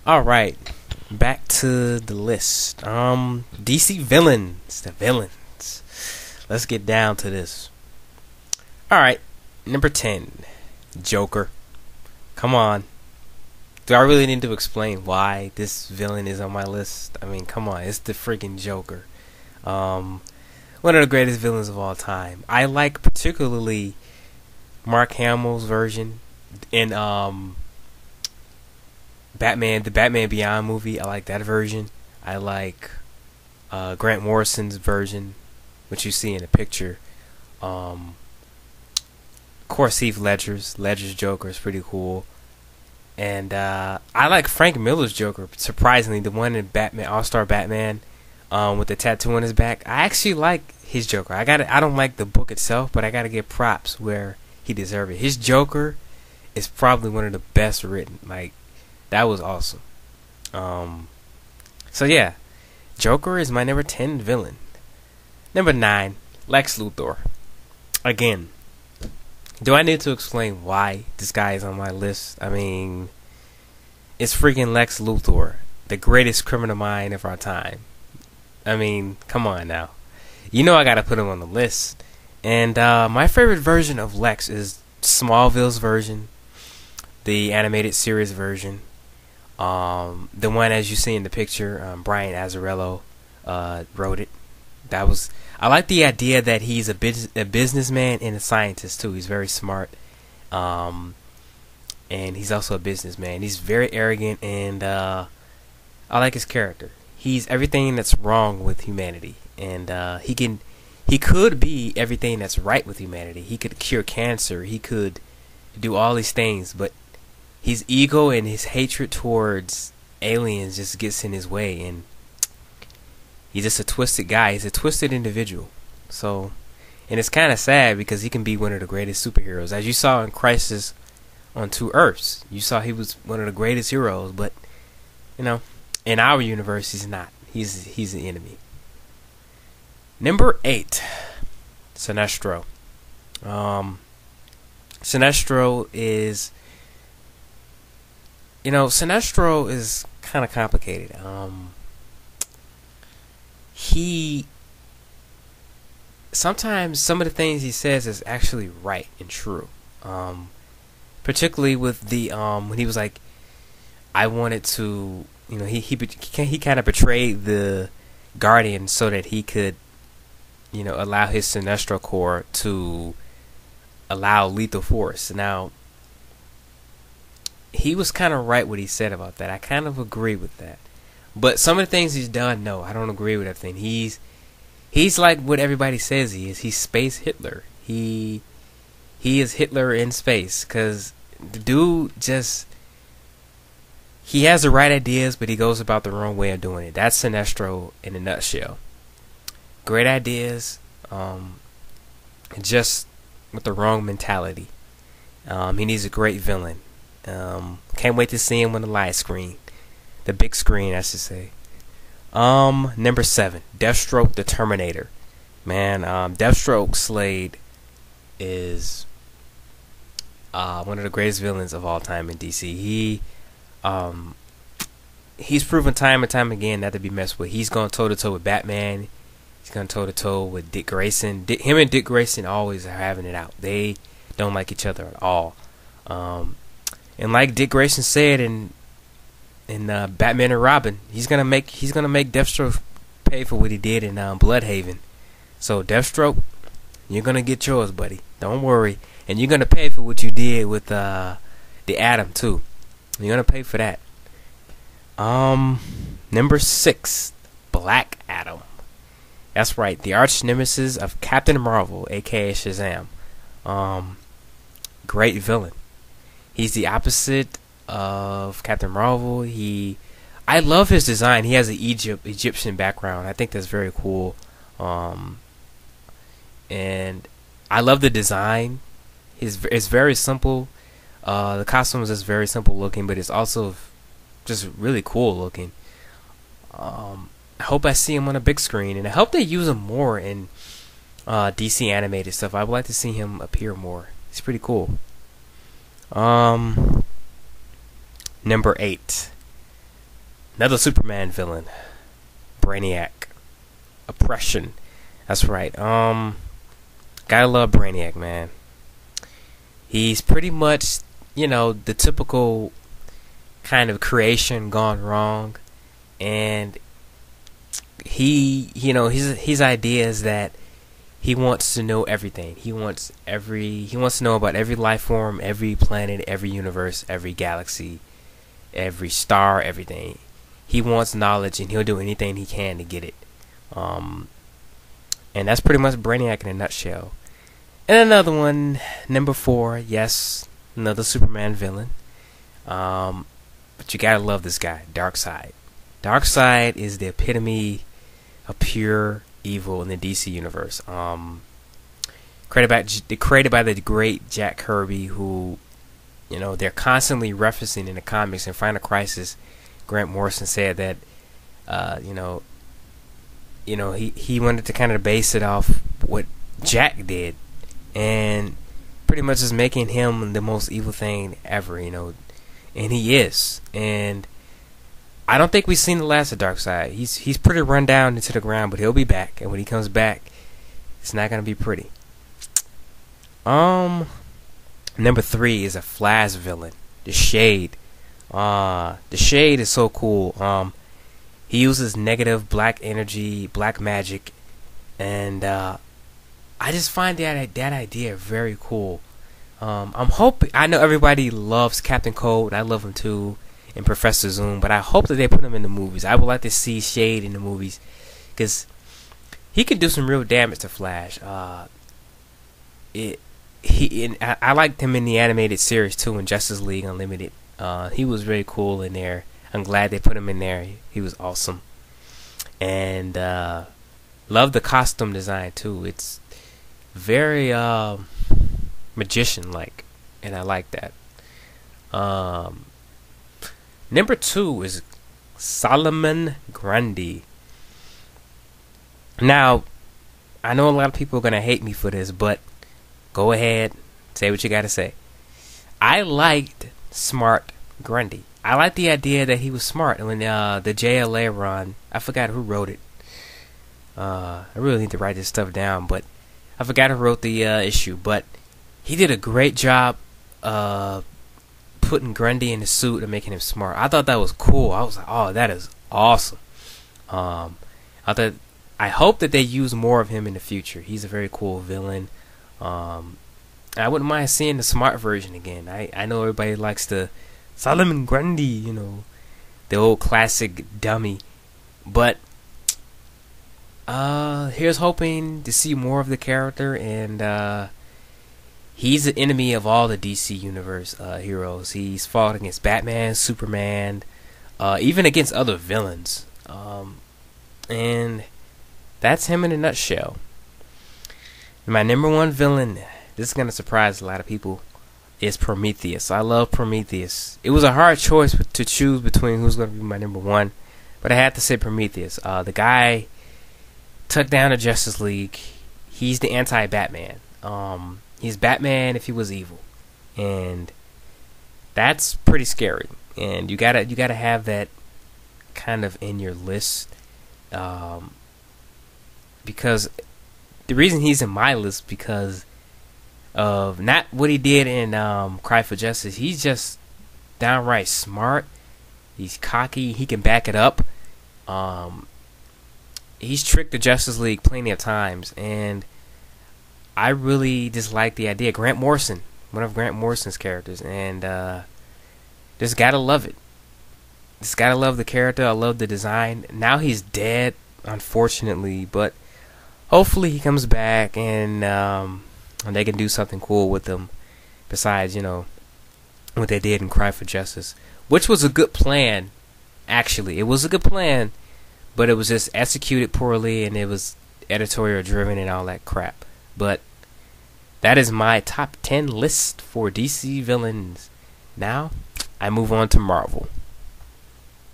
All right, back to the list. DC villains, the villains. Let's get down to this. All right, number 10, Joker. Come on. Do I really need to explain why this villain is on my list? I mean, come on, it's the freaking Joker. One of the greatest villains of all time. I like particularly Mark Hamill's version in Batman, the Batman Beyond movie. I like that version. I like Grant Morrison's version, which you see in the picture. Of course, Heath Ledger's Joker is pretty cool. And I like Frank Miller's Joker, surprisingly, the one in Batman, All-Star Batman, with the tattoo on his back. I actually like his Joker. I don't like the book itself, but I gotta give props where he deserves it. His Joker is probably one of the best written. Like, that was awesome. So yeah, Joker is my number 10 villain. Number 9, Lex Luthor. Again, do I need to explain why this guy is on my list? I mean, it's freaking Lex Luthor, the greatest criminal mind of our time. I mean, come on now. You know I gotta put him on the list. And my favorite version of Lex is Smallville's version, the animated series version. The one as you see in the picture, Brian Azzarello wrote it. I like the idea that he's a businessman and a scientist too. He's very smart, and he's also a businessman. He's very arrogant, and I like his character. He's everything that's wrong with humanity, and he could be everything that's right with humanity. He could cure cancer. He could do all these things, but his ego and his hatred towards aliens just gets in his way, and he's just a twisted guy. He's a twisted individual. So, and it's kind of sad because he can be one of the greatest superheroes. As you saw in Crisis on Two Earths, you saw he was one of the greatest heroes, but, you know, in our universe, he's not. He's the enemy. Number 8, Sinestro. Sinestro is, Sinestro is kind of complicated. Sometimes some of the things he says is actually right and true. Particularly with the when he was like, I wanted to, he kind of betrayed the Guardian so that he could, allow his Sinestro Corps to allow lethal force. Now, he was kind of right what he said about that. I kind of agree with that. But some of the things he's done, no, I don't agree with everything. He's like what everybody says he is. He's Space Hitler. He is Hitler in space, because the dude he has the right ideas, but he goes about the wrong way of doing it. That's Sinestro in a nutshell. Great ideas, just with the wrong mentality. He needs a great villain. Can't wait to see him on the live screen. The big screen, I should say. Number 7, Deathstroke the Terminator. Man, Deathstroke Slade is one of the greatest villains of all time in DC. He's proven time and time again not to be messed with. He's gone toe to toe with Batman. He's gone toe to toe with Dick Grayson. Him and Dick Grayson always are having it out. They don't like each other at all. And like Dick Grayson said in Batman and Robin, he's gonna make Deathstroke pay for what he did in Bloodhaven. So Deathstroke, you're gonna get yours, buddy. Don't worry, and you're gonna pay for what you did with the Atom too. You're gonna pay for that. Number 6, Black Adam. That's right, the arch nemesis of Captain Marvel, aka Shazam. Great villain. He's the opposite of Captain Marvel. I love his design. He has an Egyptian background. I think that's very cool. And I love the design. It's very simple. The costumes is very simple looking, but it's also just really cool looking. I hope I see him on a big screen, and I hope they use him more in DC animated stuff. I would like to see him appear more. He's pretty cool. Number 8, Another Superman villain, Brainiac. Oppression. That's right. Gotta love Brainiac, man. He's pretty much, the typical kind of creation gone wrong, and his idea is that he wants to know everything. He wants to know about every life form, every planet, every universe, every galaxy, every star, everything. He wants knowledge, and he'll do anything he can to get it. And that's pretty much Brainiac in a nutshell. And another one, number 4, yes, another Superman villain. But you gotta love this guy, Darkseid. Darkseid is the epitome of pure evil in the DC universe. Created by the great Jack Kirby, who, they're constantly referencing in the comics. In Final Crisis, Grant Morrison said that, he wanted to kind of base it off what Jack did, and pretty much is making him the most evil thing ever, and he is. And I don't think we've seen the last of Darkseid. He's pretty run down into the ground, but he'll be back, and when he comes back, it's not gonna be pretty. Number 3 is a Flash villain, the Shade. The Shade is so cool. He uses negative black energy, black magic, and I just find that idea very cool. I'm hoping. I know everybody loves Captain Cold. I love him too, and Professor Zoom. But I hope that they put him in the movies. I would like to see Shade in the movies, because he could do some real damage to Flash. I liked him in the animated series too, in Justice League Unlimited. He was very cool in there. I'm glad they put him in there. He was awesome. And love the costume design too. It's very magician-like, and I like that. Number 2 is Solomon Grundy. Now, I know a lot of people are going to hate me for this, but go ahead, say what you got to say. I liked Smart Grundy. I like the idea that he was smart. When the JLA run, I forgot who wrote it. I really need to write this stuff down, but I forgot who wrote the issue. But he did a great job putting Grundy in the suit and making him smart. I thought that was cool. I was like, oh, that is awesome. I hope that they use more of him in the future. He's a very cool villain. I wouldn't mind seeing the smart version again. I know everybody likes the Solomon Grundy, the old classic dummy. But here's hoping to see more of the character, and he's the enemy of all the DC Universe heroes. He's fought against Batman, Superman, even against other villains. And that's him in a nutshell. My number 1 villain, this is going to surprise a lot of people, is Prometheus. I love Prometheus. It was a hard choice to choose between who's going to be my number 1, but I had to say Prometheus. The guy took down the Justice League. He's the anti-Batman. He's Batman if he was evil, and that's pretty scary. And you gotta have that kind of in your list, because the reason he's in my list, because of not what he did in Cry for Justice. He's just downright smart. He's cocky. He can back it up. He's tricked the Justice League plenty of times, and I really just like the idea. Grant Morrison, one of Grant Morrison's characters, and just gotta love it. Just gotta love the character. I love the design. Now he's dead, unfortunately, but hopefully he comes back, and they can do something cool with him besides, what they did in Cry for Justice, which was a good plan. Actually, it was a good plan, but it was just executed poorly, and it was editorial driven and all that crap. But that is my top 10 list for DC villains. Now I move on to Marvel.